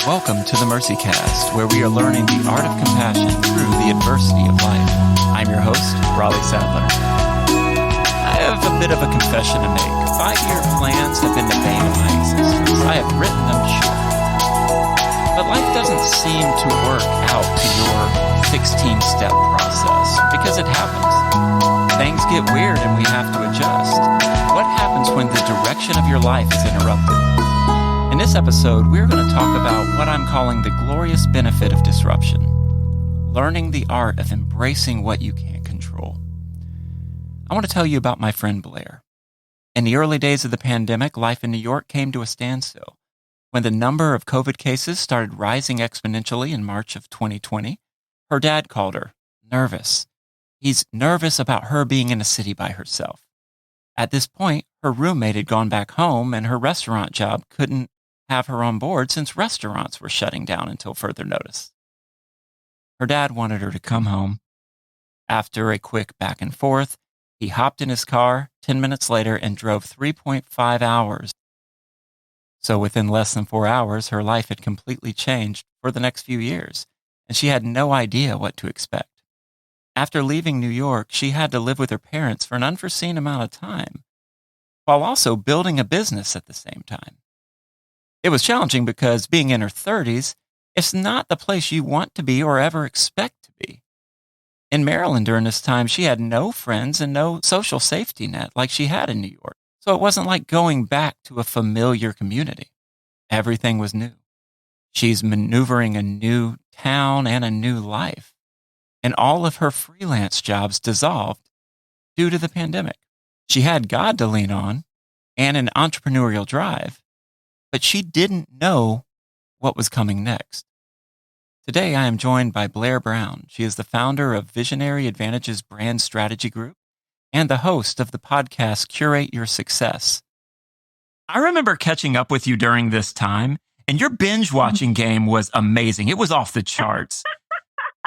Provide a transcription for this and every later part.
Welcome to the Mercy Cast, where we are learning the art of compassion through the adversity of life. I'm your host, Raleigh Sadler. I have a bit of a confession to make. 5-year plans have been the bane of my existence. I have written them short. But life doesn't seem to work out to your 16-step process, because it happens. Things get weird and we have to adjust. What happens when the direction of your life is interrupted? In this episode, we're going to talk about what I'm calling the glorious benefit of disruption, learning the art of embracing what you can't control. I want to tell you about my friend Blaire. In the early days of the pandemic, life in New York came to a standstill. When the number of COVID cases started rising exponentially in March of 2020, her dad called her, nervous. He's nervous about her being in a city by herself. At this point, her roommate had gone back home and her restaurant job couldn't have her on board since restaurants were shutting down until further notice. Her dad wanted her to come home. After a quick back and forth, he hopped in his car 10 minutes later and drove 3.5 hours. So within less than 4 hours, her life had completely changed for the next few years, and she had no idea what to expect. After leaving New York, she had to live with her parents for an unforeseen amount of time, while also building a business at the same time. It was challenging because being in her 30s, it's not the place you want to be or ever expect to be. In Maryland during this time, she had no friends and no social safety net like she had in New York. So it wasn't like going back to a familiar community. Everything was new. She's maneuvering a new town and a new life. And all of her freelance jobs dissolved due to the pandemic. She had God to lean on and an entrepreneurial drive, but she didn't know what was coming next. Today, I am joined by Blaire Brown. She is the founder of Visionary Advantages Brand Strategy Group and the host of the podcast Curate Your Success. I remember catching up with you during this time, and your binge watching game was amazing. It was off the charts.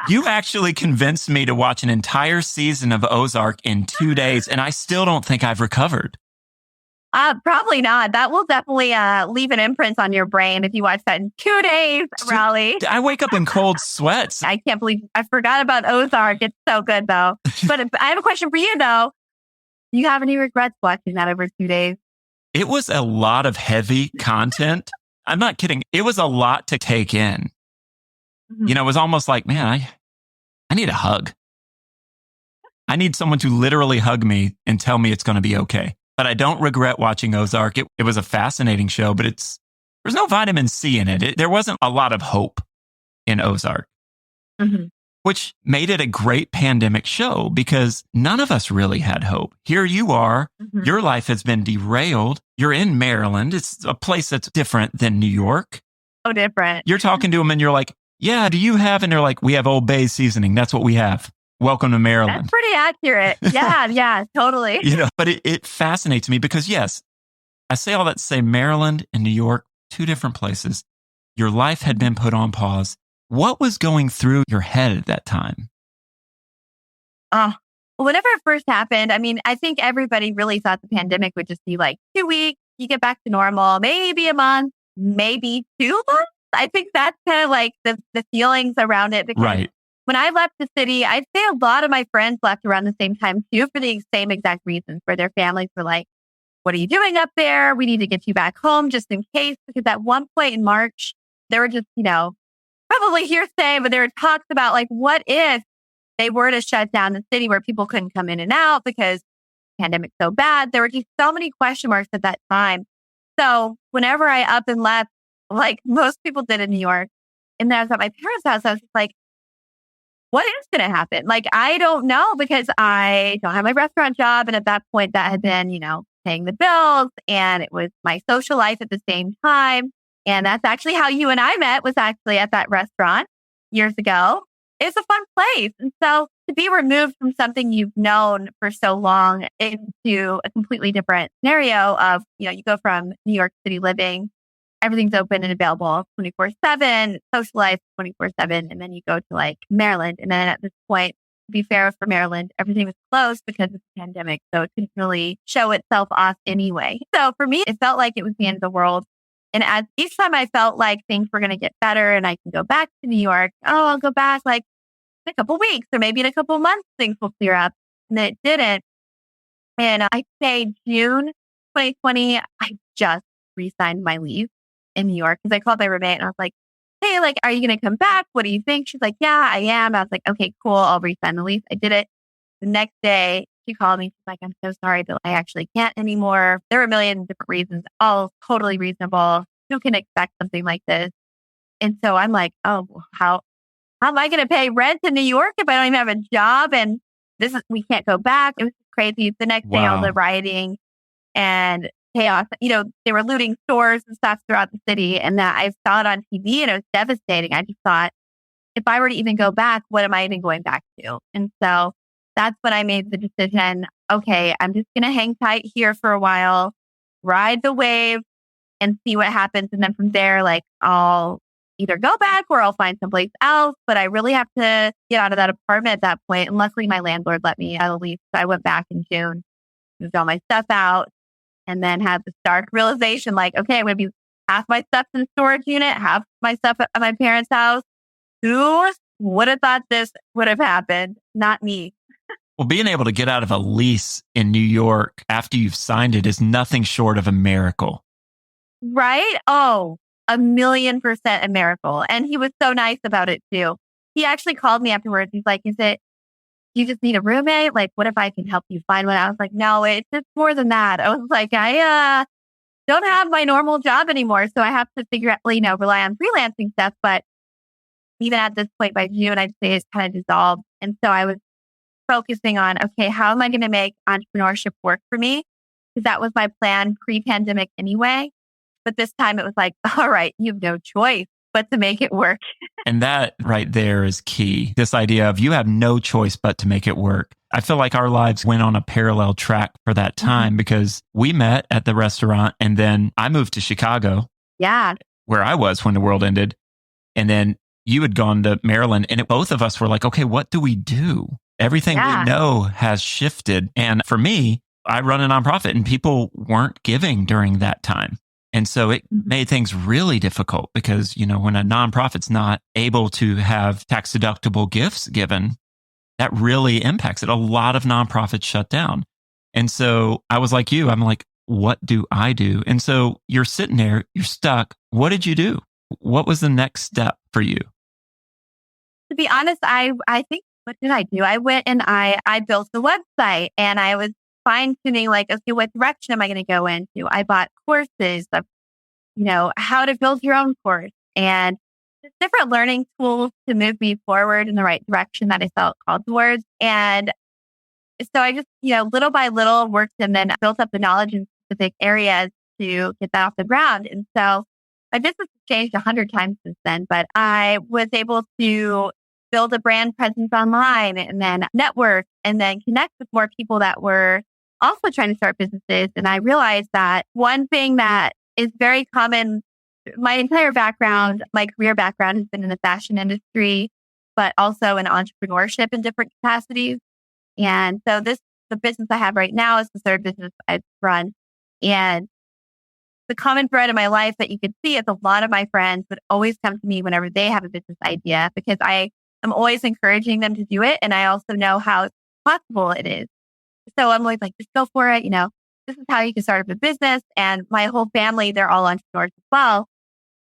You actually convinced me to watch an entire season of Ozark in 2 days, and I still don't think I've recovered. Probably not. That will definitely leave an imprint on your brain if you watch that in 2 days, Raleigh. I wake up in cold sweats. I can't believe I forgot about Ozark. It's so good, though. But I have a question for you, though. Do you have any regrets watching that over 2 days? It was a lot of heavy content. I'm not kidding. It was a lot to take in. Mm-hmm. You know, it was almost like, man, I need a hug. I need someone to literally hug me and tell me it's going to be okay. But I don't regret watching Ozark. It was a fascinating show, but there's no vitamin C in it. There wasn't a lot of hope in Ozark, which made it a great pandemic show because none of us really had hope. Here you are. Your life has been derailed. You're in Maryland. It's a place that's different than New York. So different. You're talking to them and you're like, yeah, do you have? And they're like, we have Old Bay seasoning. That's what we have. Welcome to Maryland. That's pretty accurate. Yeah, totally. You know, but it fascinates me because, yes, I say all that to say Maryland and New York, 2 different places. Your life had been put on pause. What was going through your head at that time? Whenever it first happened, I mean, I think everybody really thought the pandemic would just be like 2 weeks, you get back to normal, maybe a month, maybe 2 months. I think that's kind of like the feelings around it. Because right. When I left the city, I'd say a lot of my friends left around the same time too, for the same exact reasons, where their families were like, what are you doing up there? We need to get you back home just in case. Because at one point in March, there were just, probably hearsay, but there were talks about like, what if they were to shut down the city where people couldn't come in and out because the pandemic's so bad? There were just so many question marks at that time. So whenever I up and left, like most people did in New York, and then I was at my parents' house, I was just like, what is going to happen? Like, I don't know because I don't have my restaurant job. And at that point that had been, paying the bills, and it was my social life at the same time. And that's actually how you and I met, was actually at that restaurant years ago. It's a fun place. And so to be removed from something you've known for so long into a completely different scenario of, you go from New York City living, everything's open and available 24/7, social life 24/7. And then you go to like Maryland. And then at this point, To be fair, for Maryland, everything was closed because of the pandemic. So it couldn't really show itself off anyway. So for me, it felt like it was the end of the world. And as each time I felt like things were going to get better and I can go back to New York, I'll go back like in a couple weeks or maybe in a couple months, things will clear up. And it didn't. And I say June 2020, I just re-signed my lease in New York because I called my roommate and I was like, hey, like, are you going to come back? What do you think? She's like, yeah, I am. I was like, okay, cool. I'll re-sign the lease. I did it. The next day, she called me. She's like, I'm so sorry, but I actually can't anymore. There were a million different reasons, all totally reasonable. Who can expect something like this? And so I'm like, oh, how am I going to pay rent in New York if I don't even have a job? And we can't go back. It was crazy. The next day, all the rioting and chaos. They were looting stores and stuff throughout the city. And that I saw it on TV and it was devastating. I just thought, if I were to even go back, what am I even going back to? And so that's when I made the decision. Okay, I'm just going to hang tight here for a while, ride the wave and see what happens. And then from there, like I'll either go back or I'll find someplace else. But I really have to get out of that apartment at that point. And luckily my landlord let me out of the lease. So I went back in June, moved all my stuff out, and then had the stark realization, like, okay, I'm going to be half my stuff's in storage unit, half my stuff at my parents' house. Who would have thought this would have happened? Not me. Well, being able to get out of a lease in New York after you've signed it is nothing short of a miracle. Right? Oh, 1,000,000% a miracle. And he was so nice about it too. He actually called me afterwards. He's like, you just need a roommate? Like, what if I can help you find one? I was like, no, it's more than that. I was like, I don't have my normal job anymore. So I have to figure out, rely on freelancing stuff. But even at this point by June, I'd say it's kind of dissolved. And so I was focusing on, okay, how am I going to make entrepreneurship work for me? Because that was my plan pre-pandemic anyway. But this time it was like, all right, you have no choice but to make it work. And that right there is key. This idea of you have no choice but to make it work. I feel like our lives went on a parallel track for that time because we met at the restaurant and then I moved to Chicago. Yeah. Where I was when the world ended. And then you had gone to Maryland and both of us were like, okay, what do we do? Everything we know has shifted. And for me, I run a nonprofit and people weren't giving during that time. And so it made things really difficult because, when a nonprofit's not able to have tax deductible gifts given, that really impacts it. A lot of nonprofits shut down. And so I was like you, I'm like, what do I do? And so you're sitting there, you're stuck. What did you do? What was the next step for you? To be honest, I think, what did I do? I went and I built the website and I was fine tuning, like, okay, what direction am I going to go into? I bought courses of, how to build your own course and just different learning tools to move me forward in the right direction that I felt called towards. And so I just, little by little worked and then built up the knowledge in specific areas to get that off the ground. And so my business has changed 100 times since then, but I was able to build a brand presence online and then network and then connect with more people that were also trying to start businesses. And I realized that one thing that is very common, my entire background, my career background has been in the fashion industry, but also in entrepreneurship in different capacities. And so the business I have right now is the third business I've run. And the common thread in my life that you could see is a lot of my friends would always come to me whenever they have a business idea because I am always encouraging them to do it. And I also know how possible it is. So I'm always like, just go for it. This is how you can start up a business. And my whole family, they're all entrepreneurs as well.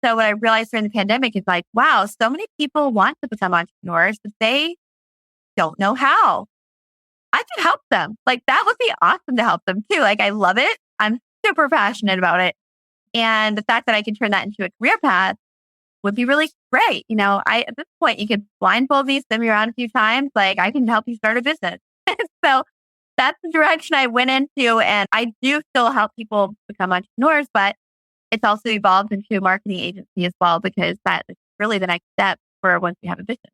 So what I realized during the pandemic is like, wow, so many people want to become entrepreneurs, but they don't know how. I can help them. Like that would be awesome to help them too. Like I love it. I'm super passionate about it. And the fact that I can turn that into a career path would be really great. At this point, you could blindfold me, spin me around a few times. Like I can help you start a business. So that's the direction I went into. And I do still help people become entrepreneurs, but it's also evolved into a marketing agency as well, because that is really the next step for once you have a business.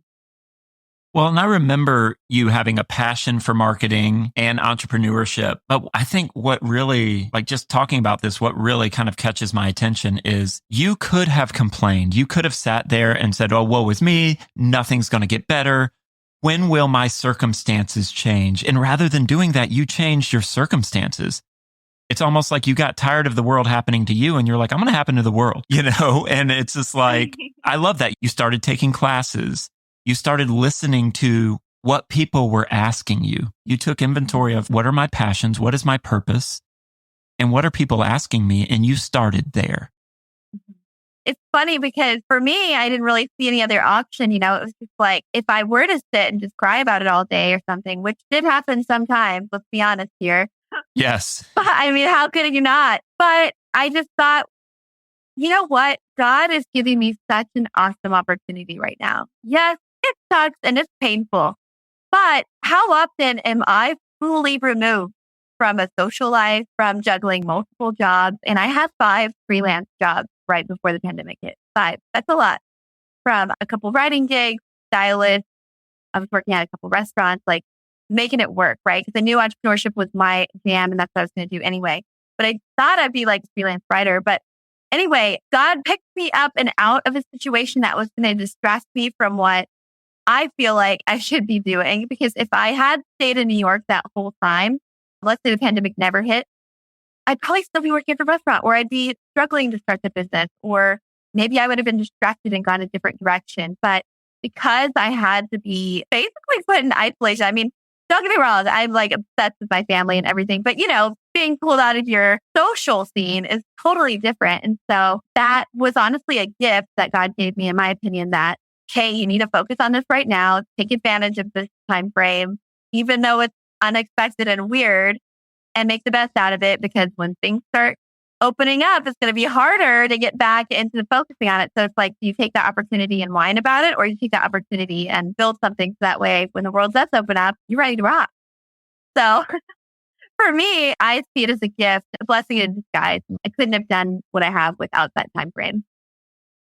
Well, and I remember you having a passion for marketing and entrepreneurship. But I think what really, just talking about this, what really kind of catches my attention is you could have complained. You could have sat there and said, oh, woe is me. Nothing's going to get better. when will my circumstances change? And rather than doing that, you changed your circumstances. It's almost like you got tired of the world happening to you and you're like, I'm going to happen to the world, And it's just like, I love that. You started taking classes. You started listening to what people were asking you. You took inventory of what are my passions? What is my purpose? And what are people asking me? And you started there. It's funny because for me, I didn't really see any other option. It was just like, if I were to sit and just cry about it all day or something, which did happen sometimes, let's be honest here. Yes. But I mean, how could you not? But I just thought, you know what? God is giving me such an awesome opportunity right now. Yes, it sucks and it's painful. But how often am I fully removed from a social life, from juggling multiple jobs? And I had 5 freelance jobs right before the pandemic hit. 5. That's a lot. From a couple writing gigs, stylist. I was working at a couple restaurants, like making it work, right? Because I knew entrepreneurship was my jam and that's what I was going to do anyway. But I thought I'd be like a freelance writer. But anyway, God picked me up and out of a situation that was going to distract me from what I feel like I should be doing. Because if I had stayed in New York that whole time, let's say the pandemic never hit, I'd probably still be working at the restaurant, or I'd be struggling to start the business, or maybe I would have been distracted and gone a different direction. But because I had to be basically put in isolation, I mean, don't get me wrong, I'm like obsessed with my family and everything, but being pulled out of your social scene is totally different. And so that was honestly a gift that God gave me, in my opinion, that, hey, you need to focus on this right now, take advantage of this time frame, even though it's unexpected and weird, and make the best out of it, because when things start opening up, it's going to be harder to get back into focusing on it. So it's like, do you take that opportunity and whine about it, or you take that opportunity and build something so that way when the world does open up, you're ready to rock. So for me, I see it as a gift, a blessing in disguise. I couldn't have done what I have without that time frame.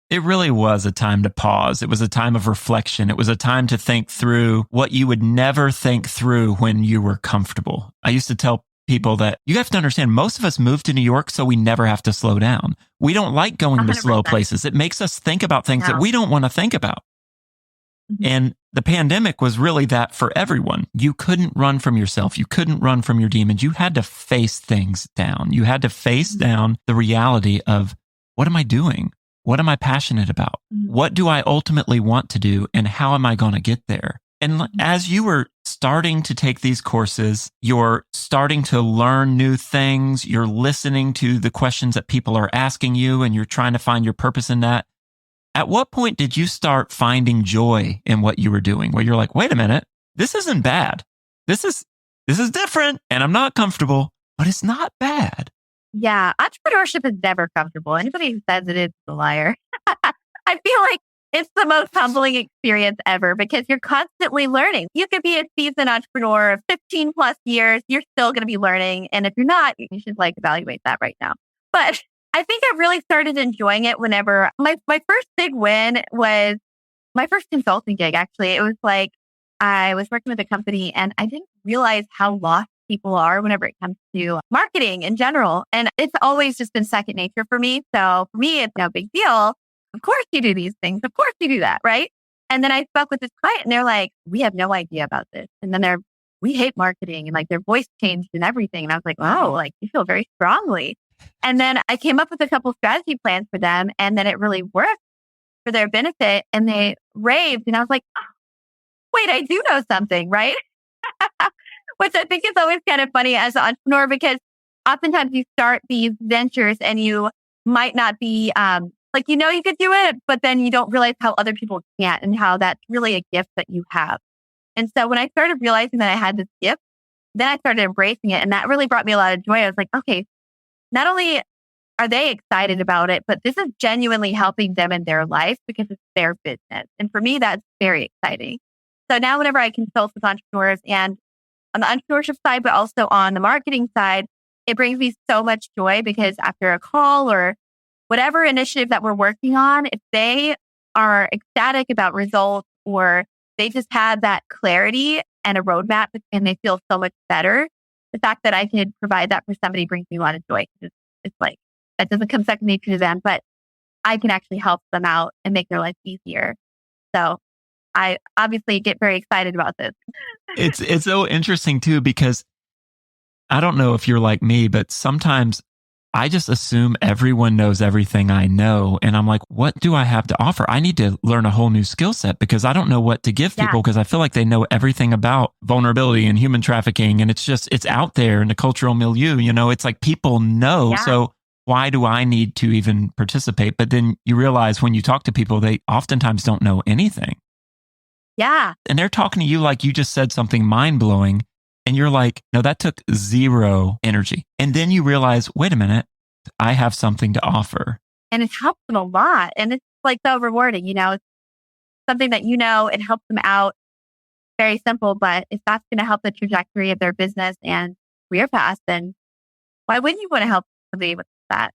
It really was a time to pause. It was a time of reflection. It was a time to think through what you would never think through when you were comfortable. I used to tell people that you have to understand, most of us moved to New York so we never have to slow down. We don't like going 100%. To slow places. It makes us think about things that we don't want to think about. Mm-hmm. And the pandemic was really that for everyone. You couldn't run from yourself. You couldn't run from your demons. You had to face things down. You had to face down the reality of, what am I doing? What am I passionate about? What do I ultimately want to do? And how am I going to get there? And as you were starting to take these courses, you're starting to learn new things. You're listening to the questions that people are asking you, and you're trying to find your purpose in that. At what point did you start finding joy in what you were doing, where you're like, wait a minute, this isn't bad. This is different, and I'm not comfortable, but it's not bad. Yeah, entrepreneurship is never comfortable. Anybody who says it is a liar. I feel like it's the most humbling experience ever, because you're constantly learning. You could be a seasoned entrepreneur of 15 plus years. You're still going to be learning. And if you're not, you should evaluate that right now. But I think I really started enjoying it whenever my first big win was my first consulting gig. Actually, it was like I was working with a company and I didn't realize how lost people are whenever it comes to marketing in general. And it's always just been second nature for me. So for me, it's no big deal. Of course you do these things. Of course you do that, right? And then I spoke with this client and they're like, we have no idea about this. And then we hate marketing, and their voice changed and everything. And I was like, oh, you feel very strongly. And then I came up with a couple strategy plans for them, and then it really worked for their benefit, and they raved. And I was like, oh, wait, I do know something, right? Which I think is always kind of funny as an entrepreneur, because oftentimes you start these ventures and you might not be, you could do it, but then you don't realize how other people can't, and how that's really a gift that you have. And so when I started realizing that I had this gift, then I started embracing it. And that really brought me a lot of joy. I was like, okay, not only are they excited about it, but this is genuinely helping them in their life because it's their business. And for me, that's very exciting. So now whenever I consult with entrepreneurs, and on the entrepreneurship side, but also on the marketing side, it brings me so much joy, because after a call or whatever initiative that we're working on, if they are ecstatic about results, or they just have that clarity and a roadmap and they feel so much better, the fact that I could provide that for somebody brings me a lot of joy. It's like, that doesn't come second nature to them, but I can actually help them out and make their life easier. So I obviously get very excited about this. It's so interesting too, because I don't know if you're like me, but sometimes I just assume everyone knows everything I know. And I'm like, what do I have to offer? I need to learn a whole new skill set because I don't know what to give people because I feel like they know everything about vulnerability and human trafficking. And it's out there in the cultural milieu. It's like people know. Yeah. So why do I need to even participate? But then you realize when you talk to people, they oftentimes don't know anything. Yeah. And they're talking to you like you just said something mind blowing. And you're like, no, that took zero energy. And then you realize, wait a minute, I have something to offer. And it helps them a lot. And it's like so rewarding, it's something that, it helps them out. Very simple, but if that's going to help the trajectory of their business and career path, then why wouldn't you want to help somebody with that?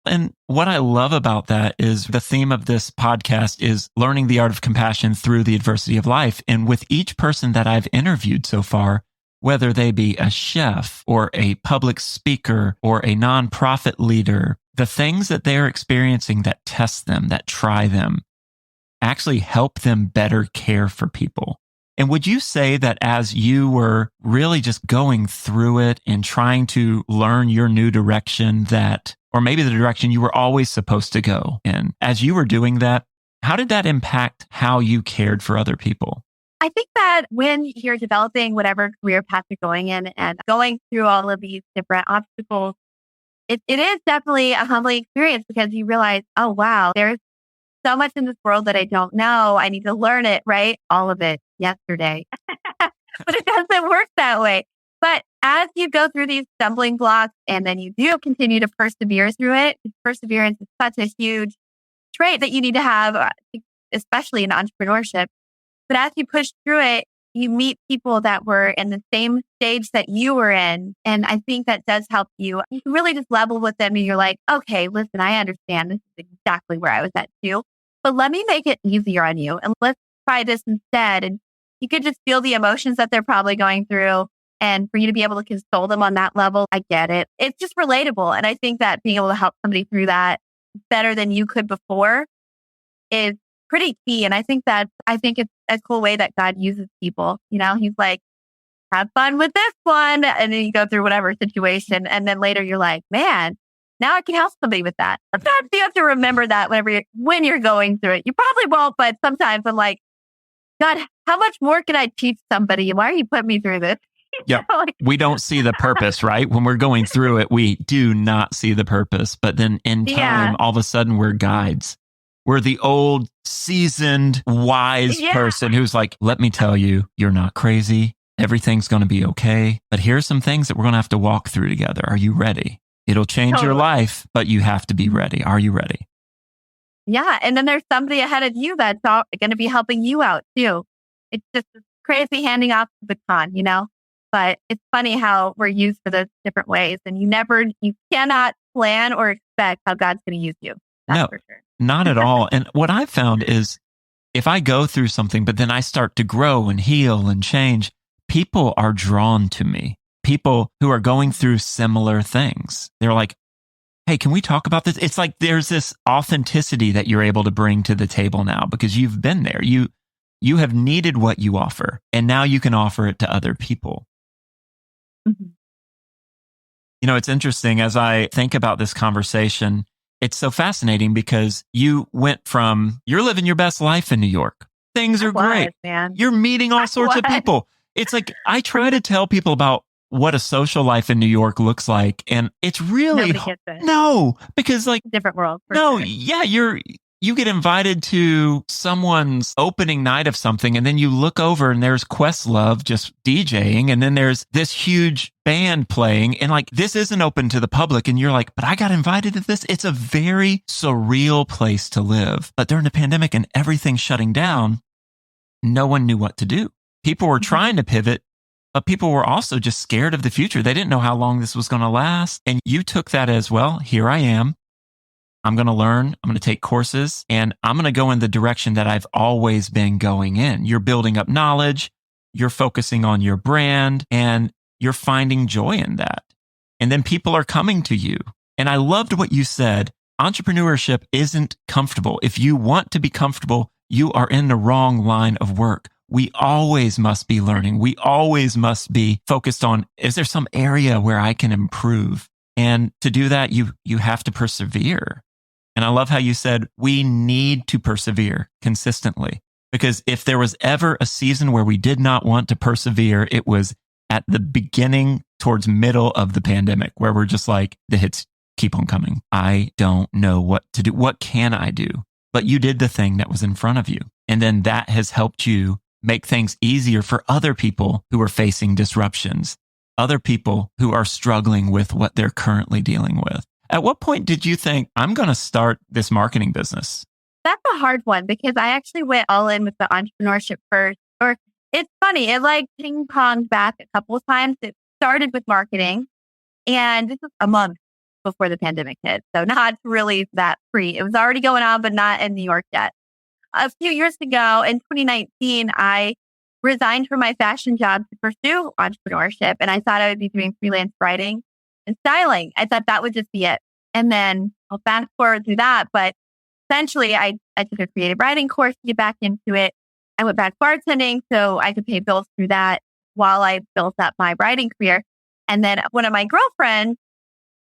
And what I love about that is the theme of this podcast is learning the art of compassion through the adversity of life. And with each person that I've interviewed so far, whether they be a chef or a public speaker or a nonprofit leader, the things that they're experiencing that test them, that try them, actually help them better care for people. And would you say that as you were really just going through it and trying to learn your new direction or maybe the direction you were always supposed to go in, as you were doing that, how did that impact how you cared for other people? I think that when you're developing whatever career path you're going in and going through all of these different obstacles, it is definitely a humbling experience because you realize, oh, wow, there's so much in this world that I don't know. I need to learn it, right? All of it yesterday. But it doesn't work that way. But as you go through these stumbling blocks and then you do continue to persevere through it, perseverance is such a huge trait that you need to have, especially in entrepreneurship. But as you push through it, you meet people that were in the same stage that you were in. And I think that does help you. You can really just level with them and you're like, okay, listen, I understand. This is exactly where I was at too. But let me make it easier on you. And let's try this instead. And you could just feel the emotions that they're probably going through. And for you to be able to console them on that level, I get it. It's just relatable. And I think that being able to help somebody through that better than you could before is pretty key. And I think it's a cool way that God uses people. He's like, have fun with this one. And then you go through whatever situation. And then later you're like, man, now I can help somebody with that. Sometimes you have to remember that when you're going through it. You probably won't, but sometimes I'm like, God, how much more can I teach somebody? Why are you putting me through this? Yeah, we don't see the purpose, right? When we're going through it, we do not see the purpose. But then in time, all of a sudden, we're guides. We're the old, seasoned, wise person who's like, let me tell you, you're not crazy. Everything's going to be okay. But here's some things that we're going to have to walk through together. Are you ready? It'll change your life, but you have to be ready. Are you ready? Yeah. And then there's somebody ahead of you that's going to be helping you out too. It's just crazy handing off the baton, But it's funny how we're used for those different ways. And you cannot plan or expect how God's going to use you. That's for sure. Not at all. And what I've found is if I go through something, but then I start to grow and heal and change, people are drawn to me. People who are going through similar things. They're like, hey, can we talk about this? It's like there's this authenticity that you're able to bring to the table now because you've been there. You have needed what you offer, and now you can offer it to other people. Mm-hmm. It's interesting as I think about this conversation. It's so fascinating because you went from, you're living your best life in New York. Things are great. Man. You're meeting all sorts of people. It's like, I try to tell people about what a social life in New York looks like. And it's really, no, because like, different world. No, sure. Yeah, you get invited to someone's opening night of something, and then you look over and there's Questlove just DJing, and then there's this huge band playing, and like this isn't open to the public, and you're like, but I got invited to this. It's a very surreal place to live. But during the pandemic and everything shutting down, no one knew what to do. People were trying to pivot, but people were also just scared of the future. They didn't know how long this was going to last. And you took that as, well, here I am. I'm going to learn, I'm going to take courses, and I'm going to go in the direction that I've always been going in. You're building up knowledge, you're focusing on your brand, and you're finding joy in that. And then people are coming to you. And I loved what you said. Entrepreneurship isn't comfortable. If you want to be comfortable, you are in the wrong line of work. We always must be learning. We always must be focused on, is there some area where I can improve? And to do that, you have to persevere. And I love how you said, we need to persevere consistently. Because if there was ever a season where we did not want to persevere, it was at the beginning towards middle of the pandemic, where we're just like, the hits keep on coming. I don't know what to do. What can I do? But you did the thing that was in front of you. And then that has helped you make things easier for other people who are facing disruptions, other people who are struggling with what they're currently dealing with. At what point did you think, I'm going to start this marketing business? That's a hard one because I actually went all in with the entrepreneurship first. Or it's funny, it like ping ponged back a couple of times. It started with marketing, and this was a month before the pandemic hit. So not really that free. It was already going on, but not in New York yet. A few years ago in 2019, I resigned from my fashion job to pursue entrepreneurship. And I thought I would be doing freelance writing and styling. I thought that would just be it. And then I'll fast forward through that. But essentially, I took a creative writing course to get back into it. I went back bartending so I could pay bills through that while I built up my writing career. And then one of my girlfriends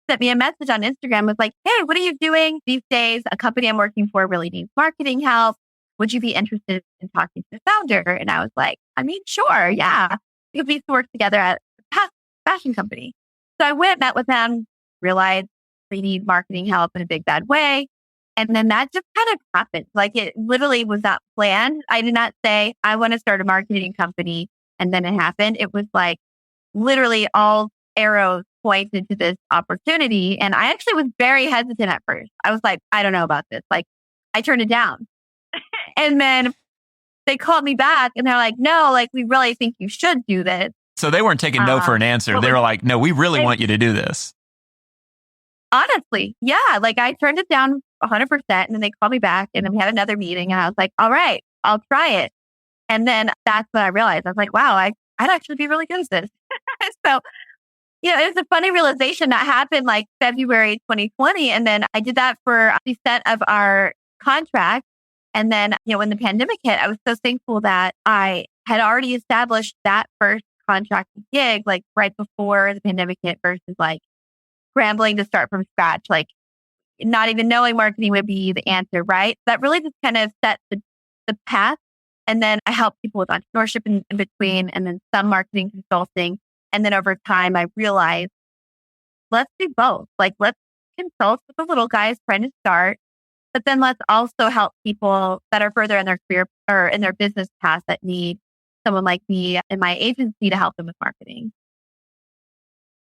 sent me a message on Instagram, was like, hey, what are you doing these days? A company I'm working for really needs marketing help. Would you be interested in talking to the founder? And I was like, I mean, sure. Yeah. We used to work together at a fashion company. So I went, met with them, realized they need marketing help in a big, bad way. And then that just kind of happened. Like it literally was not planned. I did not say, I want to start a marketing company. And then it happened. It was like literally all arrows pointed to this opportunity. And I actually was very hesitant at first. I was like, I don't know about this. Like I turned it down. And then they called me back and they're like, no, like we really think you should do this. So they weren't taking no for an answer. They were like, no, we really want you to do this. Honestly, yeah. Like I turned it down 100%. And then they called me back and then we had another meeting and I was like, all right, I'll try it. And then that's when I realized, I was like, wow, I'd actually be really good at this. So, yeah, it was a funny realization that happened like February 2020. And then I did that for the set of our contract. And then, when the pandemic hit, I was so thankful that I had already established that first contract gig, like right before the pandemic hit versus like scrambling to start from scratch, like not even knowing marketing would be the answer, right? That really just kind of set the path. And then I helped people with entrepreneurship in between and then some marketing consulting. And then over time, I realized, let's do both. Like, let's consult with the little guys trying to start. But then let's also help people that are further in their career or in their business path that need someone like me and my agency to help them with marketing.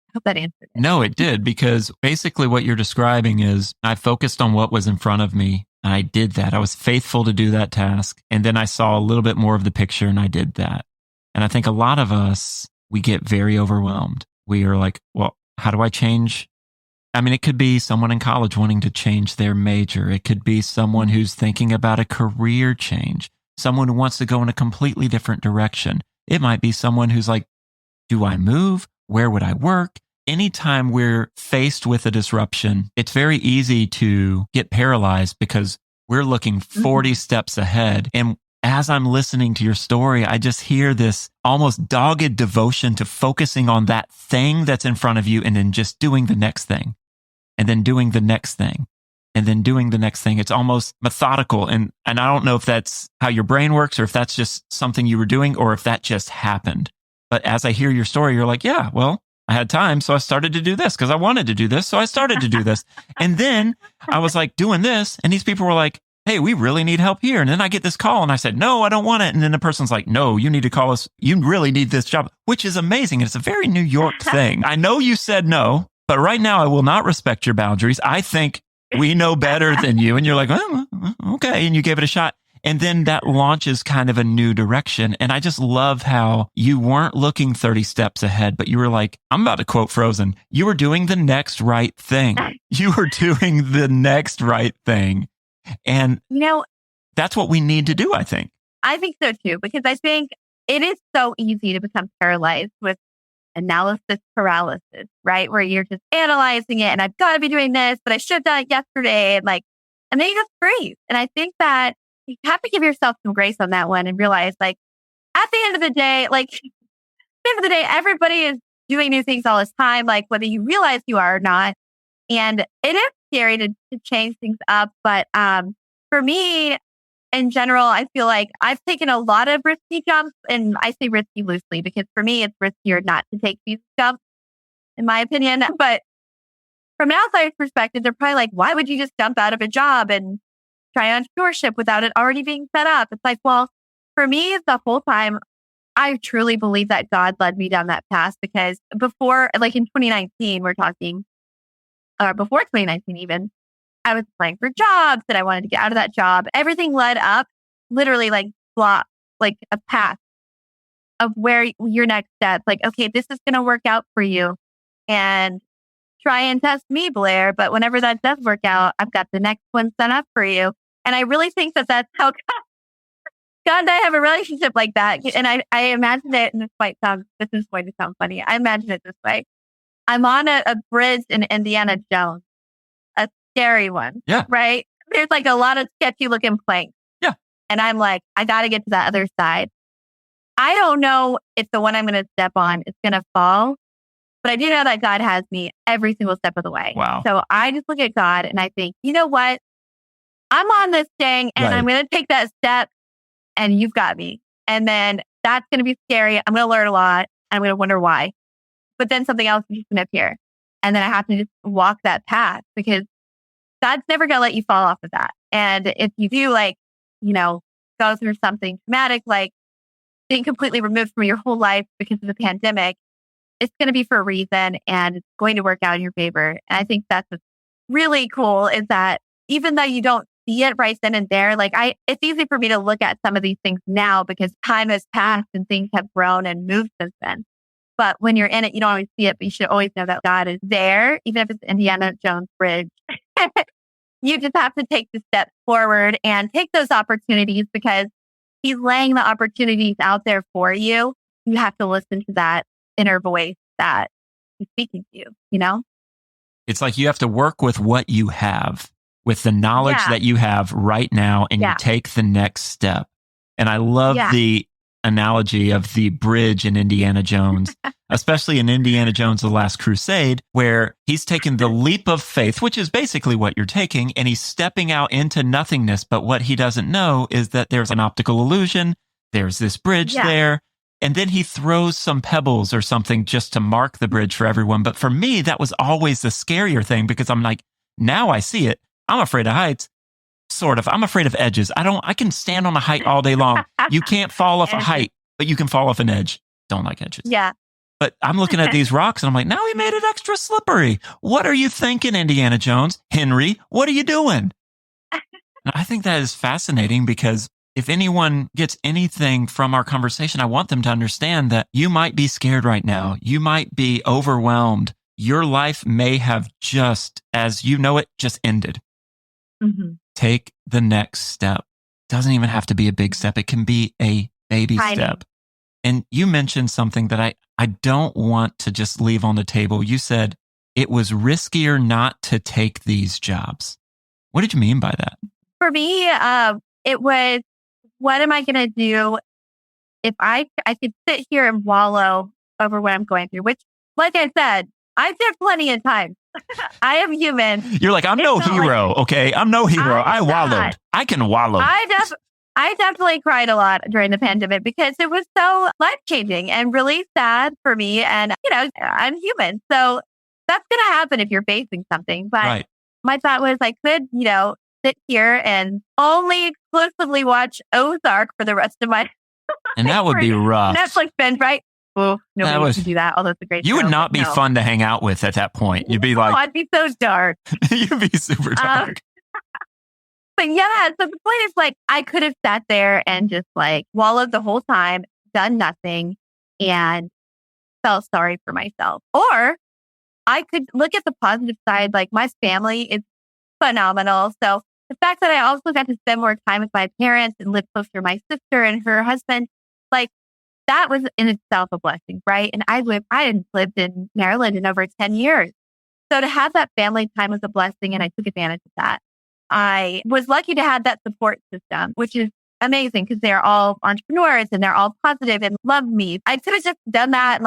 I hope that answered it. No, it did, because basically what you're describing is I focused on what was in front of me. And I did that. I was faithful to do that task. And then I saw a little bit more of the picture and I did that. And I think a lot of us, we get very overwhelmed. We are like, well, how do I change? I mean, it could be someone in college wanting to change their major. It could be someone who's thinking about a career change, someone who wants to go in a completely different direction. It might be someone who's like, do I move? Where would I work? Anytime we're faced with a disruption, it's very easy to get paralyzed because we're looking 40 steps ahead. And as I'm listening to your story, I just hear this almost dogged devotion to focusing on that thing that's in front of you and then just doing the next thing and then doing the next thing and then doing the next thing. It's almost methodical. And I don't know if that's how your brain works or if that's just something you were doing or if that just happened. But as I hear your story, you're like, yeah, well, I had time, so I started to do this because I wanted to do this. So I started to do this. And then I was like doing this. And these people were like, hey, we really need help here. And then I get this call and I said, no, I don't want it. And then the person's like, no, you need to call us. You really need this job, which is amazing. It's a very New York thing. I know you said no, but right now I will not respect your boundaries. I think we know better than you. And you're like, oh, okay. And you gave it a shot. And then that launches kind of a new direction. And I just love how you weren't looking 30 steps ahead, but you were like, I'm about to quote Frozen. You were doing the next right thing. You were doing the next right thing. And that's what we need to do, I think. I think so too, because I think it is so easy to become paralyzed with analysis paralysis, right? Where you're just analyzing it and I've got to be doing this, but I should have done it yesterday. And then you just freeze. And I think that, you have to give yourself some grace on that one and realize like at the end of the day, everybody is doing new things all this time, like whether you realize you are or not. And it is scary to change things up. But for me, in general, I feel like I've taken a lot of risky jumps, and I say risky loosely because for me, it's riskier not to take these jumps, in my opinion. But from an outsider's perspective, they're probably like, why would you just jump out of a job and try entrepreneurship without it already being set up? It's like, well, for me, the whole time, I truly believe that God led me down that path because before, like in 2019, we're talking, or before 2019 even, I was applying for jobs and I wanted to get out of that job. Everything led up, literally like a path of where your next step. Like, okay, this is going to work out for you, and try and test me, Blaire. But whenever that does work out, I've got the next one set up for you. And I really think that that's how God and I have a relationship like that. And I imagine it, and this is going to sound funny. I imagine it this way. I'm on a bridge in Indiana Jones, a scary one. Yeah. Right? There's like a lot of sketchy looking planks. Yeah. And I'm like, I got to get to that other side. I don't know if the one I'm going to step on is going to fall, but I do know that God has me every single step of the way. Wow. So I just look at God and I think, you know what? I'm on this thing and I'm going to take that step and you've got me. And then that's going to be scary. I'm going to learn a lot. I'm going to wonder why. But then something else is just going to appear. And then I have to just walk that path because God's never going to let you fall off of that. And if you do go through something traumatic, like being completely removed from your whole life because of the pandemic, it's going to be for a reason and it's going to work out in your favor. And I think that's what's really cool is that even though you don't see it right then and there, it's easy for me to look at some of these things now because time has passed and things have grown and moved since then. But when you're in it, you don't always see it, but you should always know that God is there, even if it's Indiana Jones Bridge. You just have to take the steps forward and take those opportunities because He's laying the opportunities out there for you. You have to listen to that inner voice that He's speaking to you, It's like you have to work with what you have, with the knowledge that you have right now, and you take the next step. And I love the analogy of the bridge in Indiana Jones, especially in Indiana Jones, The Last Crusade, where he's taken the leap of faith, which is basically what you're taking, and he's stepping out into nothingness. But what he doesn't know is that there's an optical illusion. There's this bridge there. And then he throws some pebbles or something just to mark the bridge for everyone. But for me, that was always the scarier thing because I'm like, now I see it. I'm afraid of heights. Sort of. I'm afraid of edges. I can stand on a height all day long. You can't fall off a height, but you can fall off an edge. Don't like edges. Yeah. But I'm looking at these rocks and I'm like, now he made it extra slippery. What are you thinking, Indiana Jones? Henry, what are you doing? And I think that is fascinating because if anyone gets anything from our conversation, I want them to understand that you might be scared right now. You might be overwhelmed. Your life may have just, as you know it, just ended. Mm-hmm. Take the next step. Doesn't even have to be a big step. It can be a baby step. And you mentioned something that I don't want to just leave on the table. You said it was riskier not to take these jobs. What did you mean by that? For me, it was, what am I going to do if I could sit here and wallow over what I'm going through, which, like I said, I've done plenty of times. I am human. You're like, I'm no hero, okay? I'm no hero. I wallowed. I can wallow. I definitely cried a lot during the pandemic because it was so life-changing and really sad for me. And, I'm human. So that's going to happen if you're facing something. But my thought was I could, sit here and only exclusively watch Ozark for the rest of my life. And that would be rough. Netflix binge, right? Oh, nobody can do that, although it's a great show. You would not be fun to hang out with at that point. You'd be like... I'd be so dark. You'd be super dark. But so the point is I could have sat there and just wallowed the whole time, done nothing, and felt sorry for myself. Or I could look at the positive side, my family is phenomenal. So the fact that I also got to spend more time with my parents and live closer to my sister and her husband, that was in itself a blessing, right? And I hadn't lived in Maryland in over 10 years. So to have that family time was a blessing and I took advantage of that. I was lucky to have that support system, which is amazing because they're all entrepreneurs and they're all positive and love me. I could have just done that,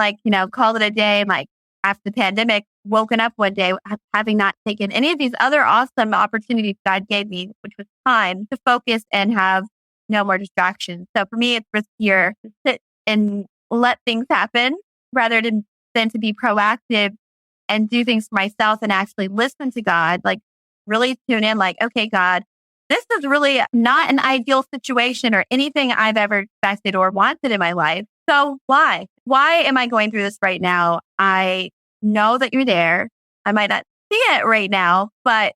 called it a day. Like after the pandemic, woken up one day having not taken any of these other awesome opportunities God gave me, which was time to focus and have no more distractions. So for me, it's riskier to sit and let things happen rather than to be proactive and do things for myself and actually listen to God, like really tune in, like, okay, God, this is really not an ideal situation or anything I've ever expected or wanted in my life. So why? Why am I going through this right now? I know that you're there. I might not see it right now, but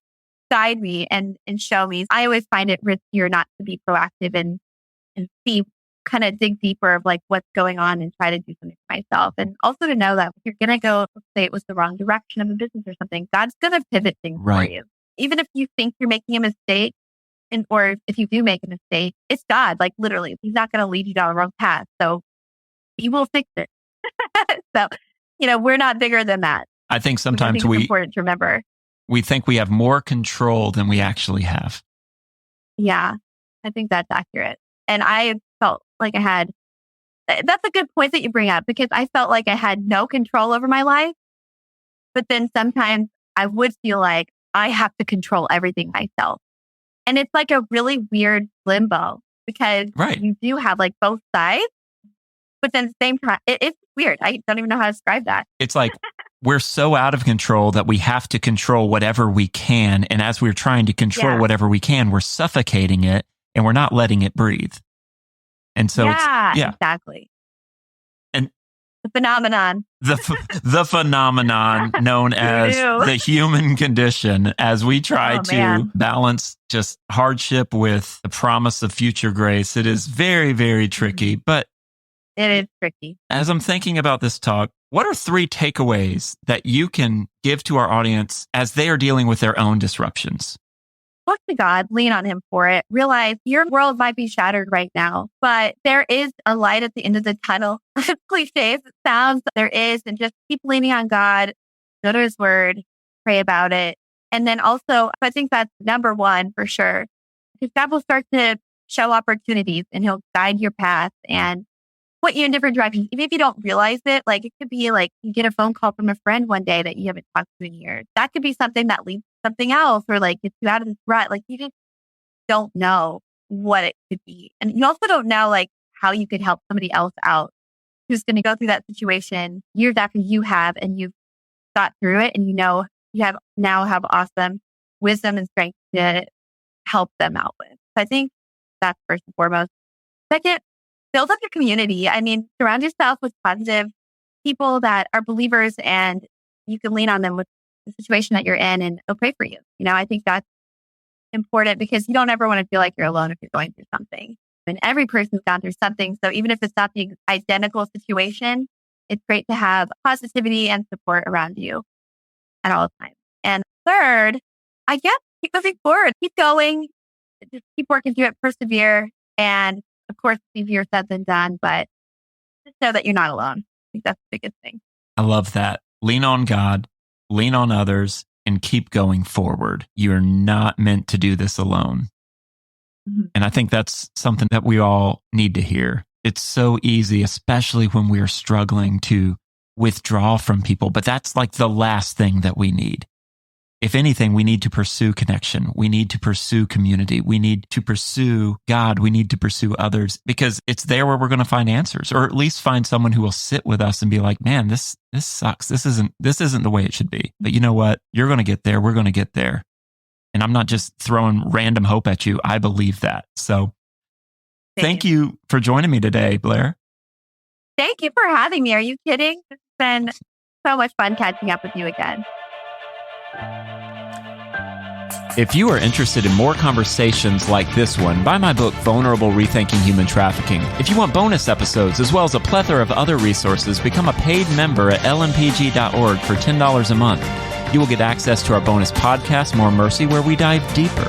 guide me and show me. I always find it riskier not to be proactive and see, kind of dig deeper of like what's going on and try to do something for myself. And also to know that if you're going to go, let's say it was the wrong direction of a business or something, God's going to pivot things for you. Even if you think you're making a mistake, or if you do make a mistake, it's God. Like literally, He's not going to lead you down the wrong path. So He will fix it. So, we're not bigger than that. I think sometimes it's important to remember. We think we have more control than we actually have. Yeah, I think that's accurate. And I felt like that's a good point that you bring up, because I felt like I had no control over my life. But then sometimes I would feel like I have to control everything myself. And it's like a really weird limbo because you do have like both sides, but then at the same time, it's weird. I don't even know how to describe that. It's like we're so out of control that we have to control whatever we can. And as we're trying to control whatever we can, we're suffocating it and we're not letting it breathe. And so exactly. And the phenomenon. The phenomenon known as the human condition, as we try to balance just hardship with the promise of future grace. It is very, very tricky, but it is tricky. As I'm thinking about this talk, what are 3 takeaways that you can give to our audience as they are dealing with their own disruptions? Look to God, lean on Him for it. Realize your world might be shattered right now, but there is a light at the end of the tunnel. Cliche as it sounds, there is. And just keep leaning on God, go to His word, pray about it. And then also, I think that's number one for sure, because God will start to show opportunities and He'll guide your path and put you in different directions. Even if you don't realize it, like it could be like you get a phone call from a friend one day that you haven't talked to in years. That could be something that leads to something else, or like gets you out of this rut. Like you just don't know what it could be. And you also don't know like how you could help somebody else out who's going to go through that situation years after you have, and you've got through it, and you have awesome wisdom and strength to help them out with. So I think that's first and foremost. Second, build up your community. I mean, surround yourself with positive people that are believers, and you can lean on them with the situation that you're in, and they'll pray for you. I think that's important because you don't ever want to feel like you're alone if you're going through something. And every person's gone through something. So even if it's not the identical situation, it's great to have positivity and support around you at all times. And third, I guess keep moving forward, keep going, just keep working through it, persevere. And of course, it's easier said than done, but just know that you're not alone. I think that's the biggest thing. I love that. Lean on God, lean on others, and keep going forward. You're not meant to do this alone. Mm-hmm. And I think that's something that we all need to hear. It's so easy, especially when we're struggling, to withdraw from people, but that's like the last thing that we need. If anything, we need to pursue connection. We need to pursue community. We need to pursue God. We need to pursue others, because it's there where we're going to find answers, or at least find someone who will sit with us and be like, man, this sucks. This isn't the way it should be. But you know what? You're going to get there. We're going to get there. And I'm not just throwing random hope at you. I believe that. So thank you for joining me today, Blaire. Thank you for having me. Are you kidding? It's been so much fun catching up with you again. If you are interested in more conversations like this one, buy my book, Vulnerable: Rethinking Human Trafficking. If you want bonus episodes, as well as a plethora of other resources, become a paid member at lmpg.org for $10 a month. You will get access to our bonus podcast, More Mercy, where we dive deeper.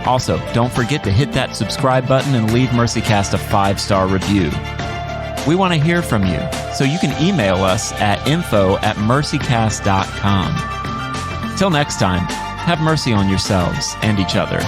Also, don't forget to hit that subscribe button and leave MercyCast a 5-star review. We want to hear from you, so you can email us at info@mercycast.com. Till next time, Have mercy on yourselves and each other.